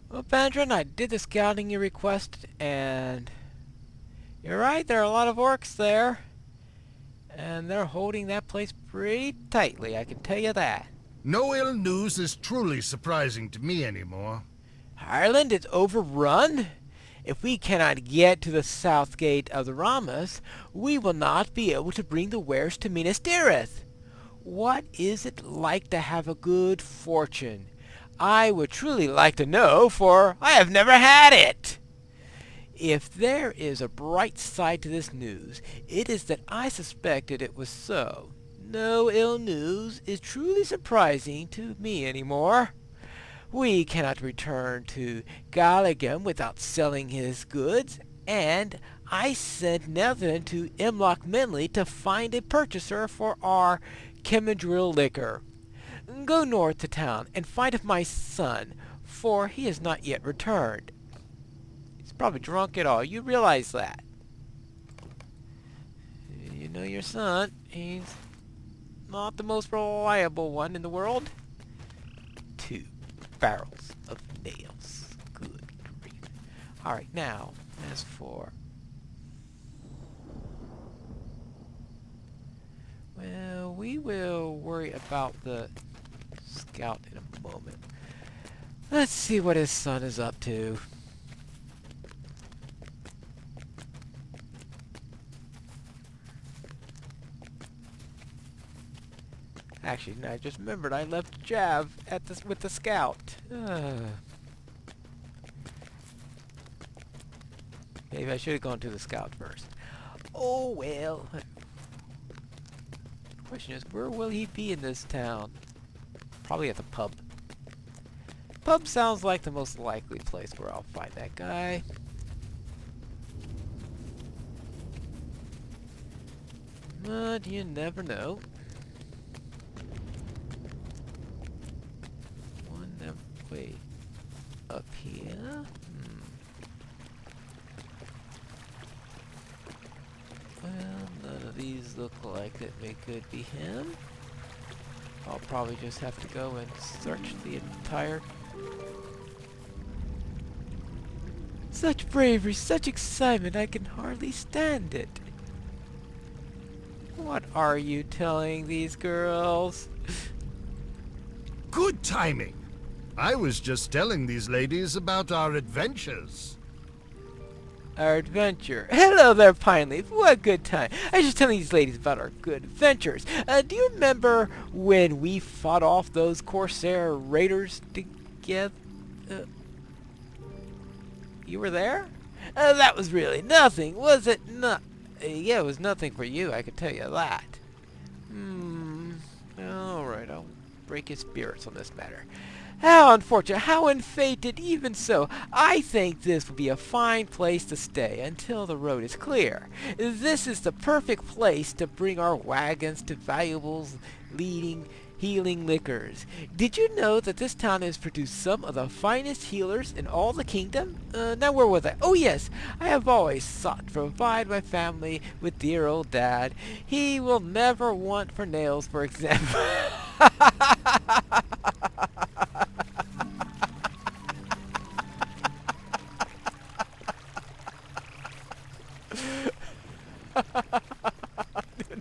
Well, Bandrin, I did the scouting you requested, and you're right, there are a lot of orcs there, and they're holding that place pretty tightly, I can tell you that. No ill news is truly surprising to me anymore. Ireland is overrun? If we cannot get to the south gate of the Ramas, we will not be able to bring the wares to Minas Tirith. What is it like to have a good fortune? I would truly like to know, for I have never had it. If there is a bright side to this news, it is that I suspected it was so. No ill news is truly surprising to me anymore. We cannot return to Gallagher without selling his goods, and I sent Netherland to Imlock Menley to find a purchaser for our Chemidril liquor. Go north to town and find my son, for he has not yet returned. He's probably drunk at all. You realize that. You know your son. He's not the most reliable one in the world. 2 barrels of nails. Good grief. Alright, now, as for... Well, we will worry about the scout in a moment. Let's see what his son is up to. Actually, no, I just remembered I left Jav at this with the scout. Maybe I should have gone to the scout first. Oh well. The question is, where will he be in this town? Probably at the pub. Pub sounds like the most likely place where I'll find that guy. But you never know. Wait. Up here? Well, none of these look like they could be him. I'll probably just have to go and search the entire... Such bravery, such excitement, I can hardly stand it. What are you telling these girls? Good timing. I was just telling these ladies about our adventures. Our adventure. Hello there, Pineleaf. What good time. I was just telling these ladies about our good adventures. Do you remember when we fought off those Corsair raiders together? You were there? That was really nothing, was it not? Yeah, it was nothing for you, I can tell you that. Alright, I'll break his spirits on this matter. How unfortunate, how unfated, even so. I think this will be a fine place to stay until the road is clear. This is the perfect place to bring our wagons to valuables leading healing liquors. Did you know that this town has produced some of the finest healers in all the kingdom? Now where was I? Oh yes, I have always sought to provide my family with dear old dad. He will never want for nails, for example.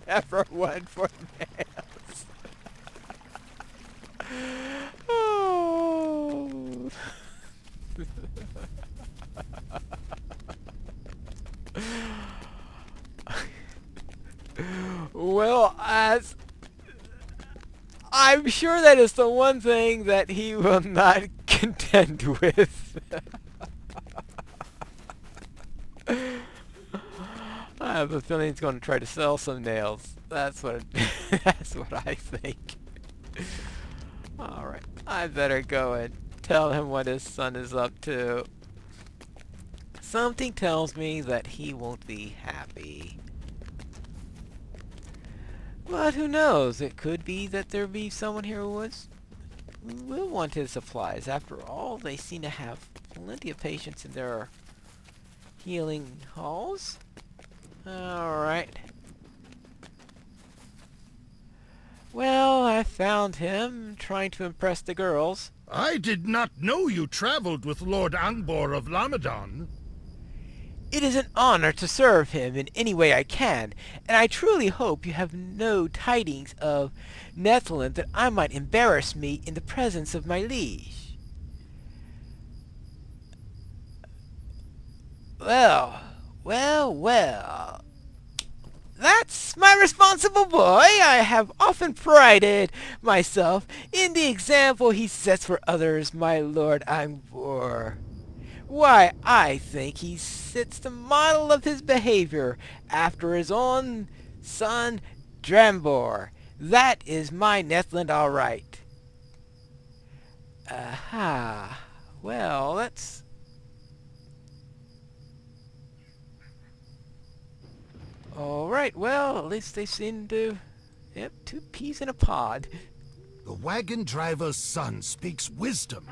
Never one for nails. Oh. Well, as I'm sure that is the one thing that he will not contend with. I have a feeling he's going to try to sell some nails. That's what that's what I think. Alright, I better go and tell him what his son is up to. Something tells me that he won't be happy. But who knows? It could be that there be someone here who will want his supplies. After all, they seem to have plenty of patients in their healing halls. Alright. Well, I found him trying to impress the girls. I did not know you traveled with Lord Angbor of Lamadon. It is an honor to serve him in any way I can, and I truly hope you have no tidings of Netherland that I might embarrass me in the presence of my liege. Well, well. That's my responsible boy. I have often prided myself in the example he sets for others, my Lord Angbor. Why, I think he sets the model of his behavior after his own son Drambor. That is my Netherland all right. Aha. Well, that's... Alright, well, at least they seem to... Yep, 2 peas in a pod. The wagon driver's son speaks wisdom.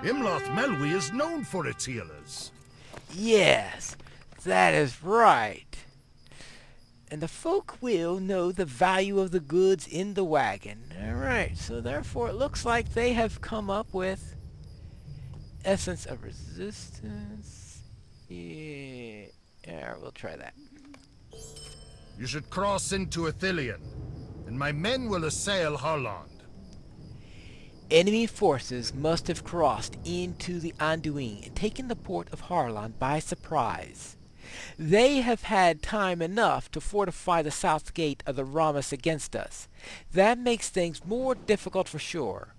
Imloth Melwi is known for its healers. Yes, that is right. And the folk will know the value of the goods in the wagon. Alright, so therefore it looks like they have come up with essence of resistance. Yeah, we'll try that. You should cross into Ithilien, and my men will assail Harland. Enemy forces must have crossed into the Anduin and taken the port of Harlan by surprise. They have had time enough to fortify the south gate of the Ramus against us. That makes things more difficult for sure.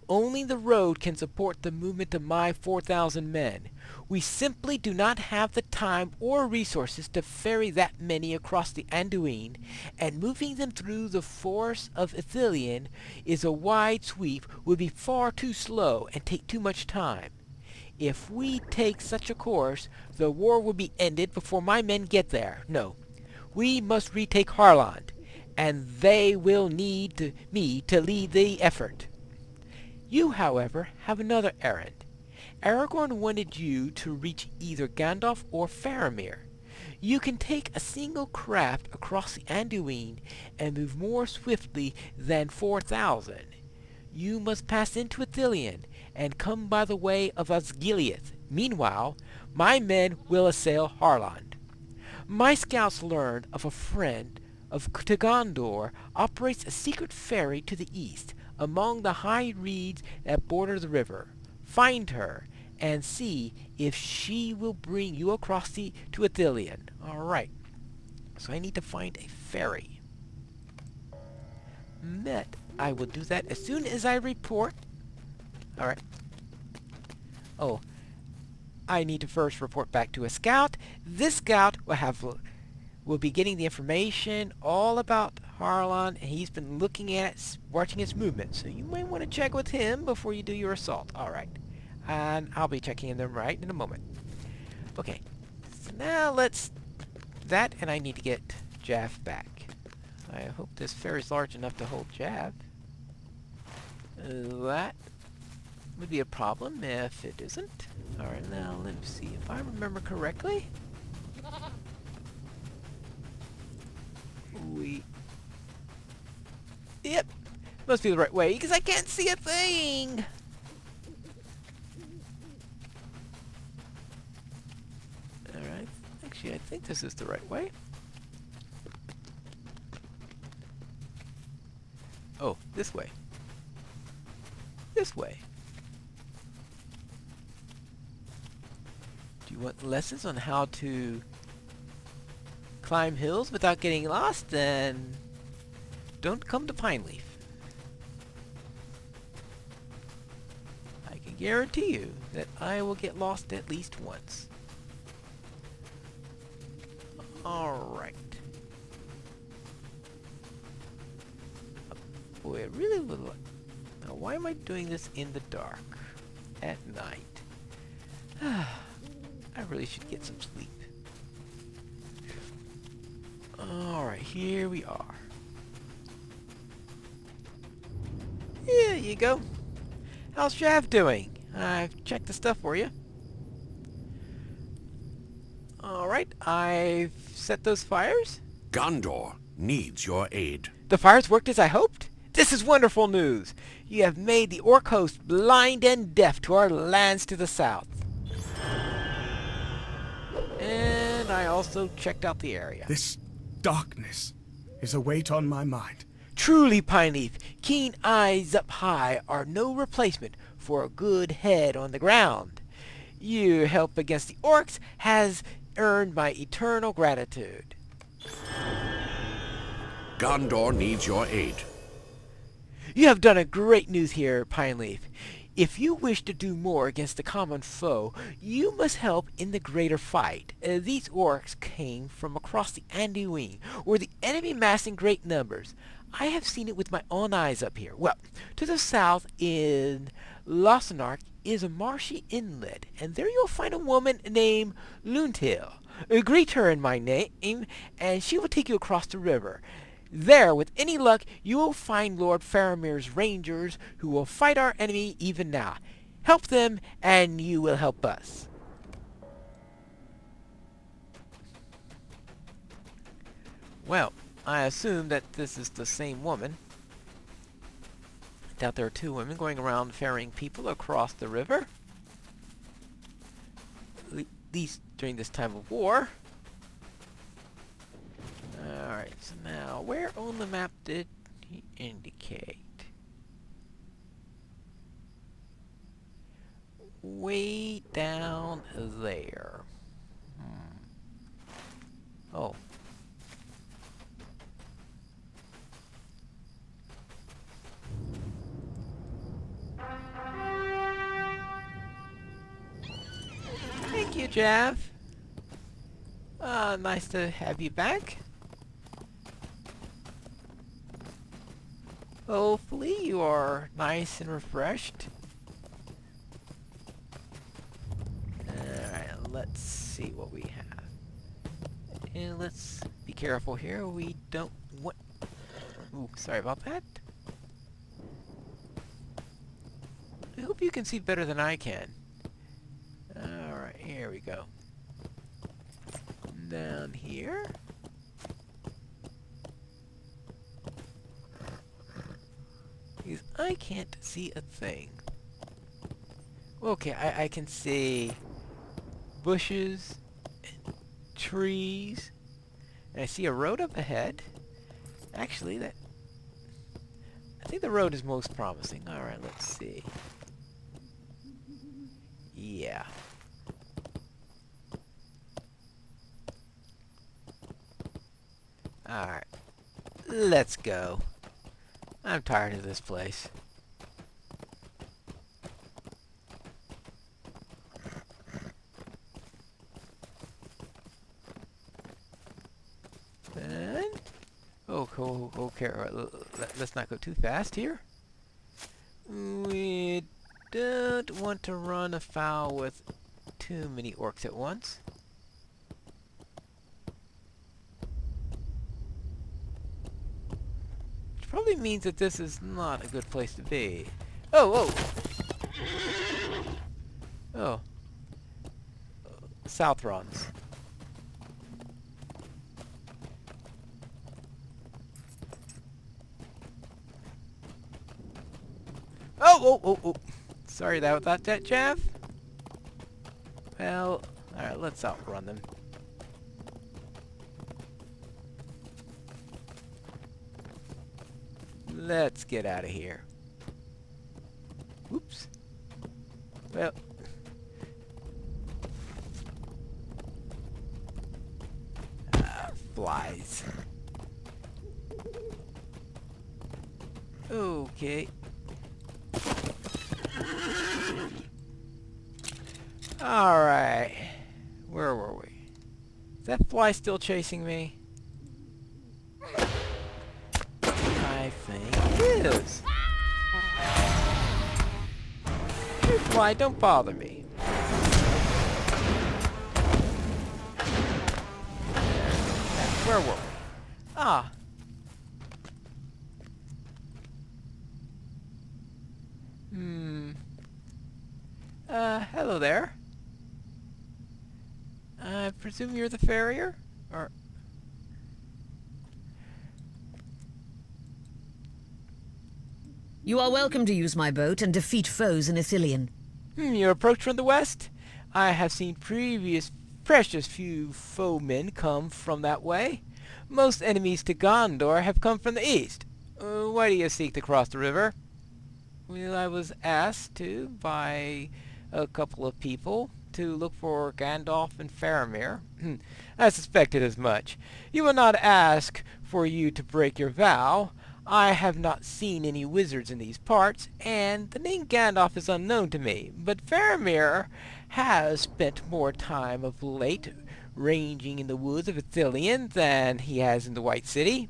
Only the road can support the movement of my 4,000 men. We simply do not have the time or resources to ferry that many across the Anduin, and moving them through the forest of Ithilien is a wide sweep would be far too slow and take too much time. If we take such a course, the war will be ended before my men get there. No, we must retake Harland, and they will need me to lead the effort. You, however, have another errand. Aragorn wanted you to reach either Gandalf or Faramir. You can take a single craft across the Anduin and move more swiftly than 4,000. You must pass into Ithilien and come by the way of Osgiliath. Meanwhile, my men will assail Harland. My scouts learned of a friend of Gondor operates a secret ferry to the east, among the high reeds that border the river. Find her, and see if she will bring you across to Ithilien. Alright, so I need to find a ferry. Met. I will do that as soon as I report. Alright. Oh, I need to first report back to a scout. This scout will be getting the information all about Harlan, and he's been looking at it, watching its movement. So you might want to check with him before you do your assault. Alright. And I'll be checking them right in a moment. Okay. So now let's... That, and I need to get Jaff back. I hope this ferry's large enough to hold Jaff. That would be a problem if it isn't. Alright, now let me see if I remember correctly. Yep, must be the right way because I can't see a thing. Alright, actually I think this is the right way. Oh, this way. This way. Do you want lessons on how to climb hills without getting lost? Then don't come to Pineleaf. I can guarantee you that I will get lost at least once. Alright. Boy, it really would like... Now, why am I doing this in the dark? At night? I really should get some sleep. Alright, here we are. Here you go. How's Jav doing? I've checked the stuff for you. Alright, I've set those fires. Gondor needs your aid. The fires worked as I hoped? This is wonderful news. You have made the orc host blind and deaf to our lands to the south. And I also checked out the area. This darkness is a weight on my mind. Truly, Pineleaf, keen eyes up high are no replacement for a good head on the ground. Your help against the orcs has earned my eternal gratitude. Gondor needs your aid. You have done a great news here, Pineleaf. If you wish to do more against the common foe, you must help in the greater fight. These orcs came from across the Anduin, where the enemy massed in great numbers. I have seen it with my own eyes up here. Well, to the south in Losenark is a marshy inlet, and there you'll find a woman named Luntil. Greet her in my name, and she will take you across the river. There, with any luck, you will find Lord Faramir's rangers, who will fight our enemy even now. Help them, and you will help us. Well, I assume that this is the same woman. I doubt there are two women going around ferrying people across the river. At least during this time of war. Alright, so now, where on the map did he indicate? Way down there. Oh. Thank you, Jav. Nice to have you back. Hopefully you are nice and refreshed. Alright, let's see what we have. And let's be careful here. We don't want... Ooh, sorry about that. I hope you can see better than I can. Alright, here we go. Down here. Because I can't see a thing. Okay, I can see bushes and trees. And I see a road up ahead. Actually, I think the road is most promising. Alright, let's see. Yeah. Alright. Let's go. I'm tired of this place. And... oh, okay. Let's not go too fast here. We don't want to run afoul with too many orcs at once. Which probably means that this is not a good place to be. Oh, oh! Oh. South runs. Oh! Sorry about that, Jav. Well, alright, let's outrun them. Let's get out of here. Whoops. Well. Flies. Okay. Alright. Where were we? Is that fly still chasing me? I think it is. Hey fly, don't bother me. Where were we? Ah. Hello there. I presume you're the farrier? Or... You are welcome to use my boat and defeat foes in Ithilien. You approach from the west? I have seen precious few foemen come from that way. Most enemies to Gondor have come from the east. Why do you seek to cross the river? Well, I was asked to by a couple of people to look for Gandalf and Faramir. I suspected as much. You will not ask for you to break your vow. I have not seen any wizards in these parts, and the name Gandalf is unknown to me, but Faramir has spent more time of late ranging in the woods of Ithilien than he has in the White City.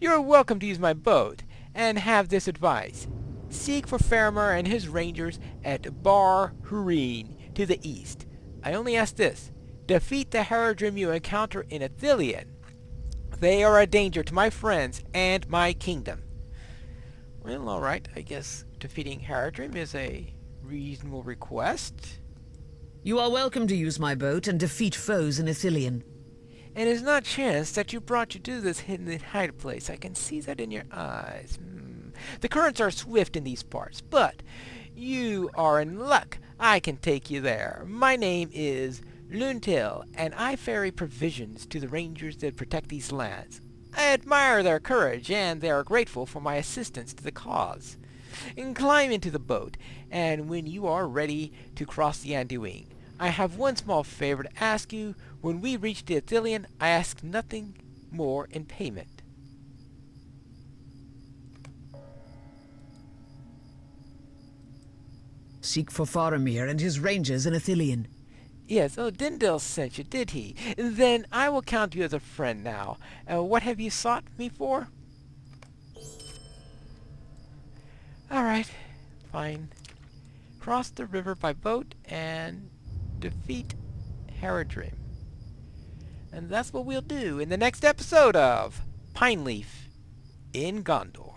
You are welcome to use my boat, and have this advice. Seek for Faramir and his rangers at Bar Hureen to the east. I only ask this. Defeat the Haradrim you encounter in Ithilien. They are a danger to my friends and my kingdom. Well, alright, I guess defeating Haradrim is a reasonable request. You are welcome to use my boat and defeat foes in Ithilien. And it is not chance that you brought you to this hidden hiding place. I can see that in your eyes. The currents are swift in these parts, but you are in luck. I can take you there. My name is Luntil, and I ferry provisions to the rangers that protect these lands. I admire their courage, and they are grateful for my assistance to the cause. And climb into the boat, and when you are ready to cross the Anduin, I have one small favor to ask you. When we reach the Ithilien, I ask nothing more in payment. Seek for Faramir and his rangers in Ithilien. Yes, Dindil sent you, did he? Then I will count you as a friend now. What have you sought me for? Alright, fine. Cross the river by boat and defeat Haradrim. And that's what we'll do in the next episode of Pineleaf in Gondor.